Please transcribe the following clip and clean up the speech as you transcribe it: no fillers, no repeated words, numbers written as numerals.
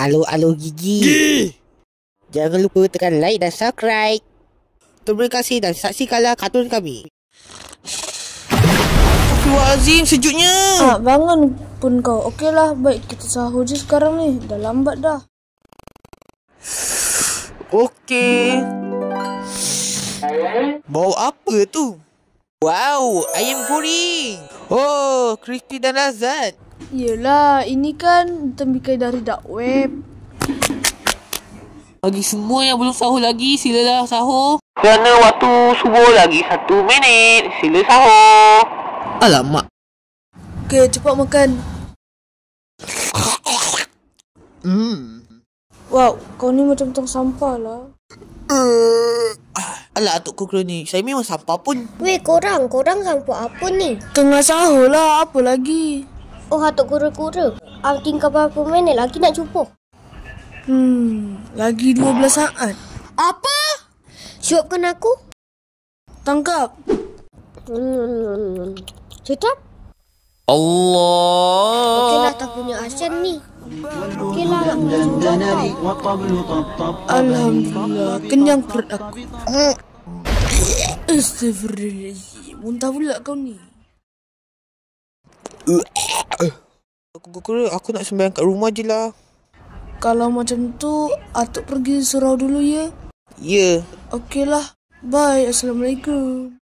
Alo gigi. Jangan lupa tekan like dan subscribe. Terima kasih dan saksikanlah kartun kami. Astagfirullahaladzim, sejuknya. Bangun pun kau. Okeylah, baik kita sahur je sekarang ni. Dah lambat dah. Okey. Bau apa tu? Wow, ayam goreng. Oh, crispy dan lazat. Yelah, ini kan tembikai dari dark web. Bagi semua yang belum sahur lagi, silalah sahur. Kerana waktu subuh lagi 1 minit. Sila sahur. Alamak. Okey, cepat makan. Wow, kau ni macam tong sampah lah. Alah, Atuk Kokro ni. Saya memang sampah pun. Weh, korang sampah apa ni? Tengah sahur lah, apa lagi? Oh, Atuk kura-kura. Tinggal berapa minit lagi nak jumpa? Lagi 12 saat. Apa? Siapkan aku? Tangkap. Sedap? Allah. Okeylah, tak punya asen ni. Okeylah, nak makan. Alhamdulillah, kenyang perut aku. Astagfirullahaladzim, muntah pula kau ni. Aku nak sembahyang kat rumah je lah. Kalau macam tu, Atuk pergi surau dulu ya? Ya. Okeylah, bye. Assalamualaikum.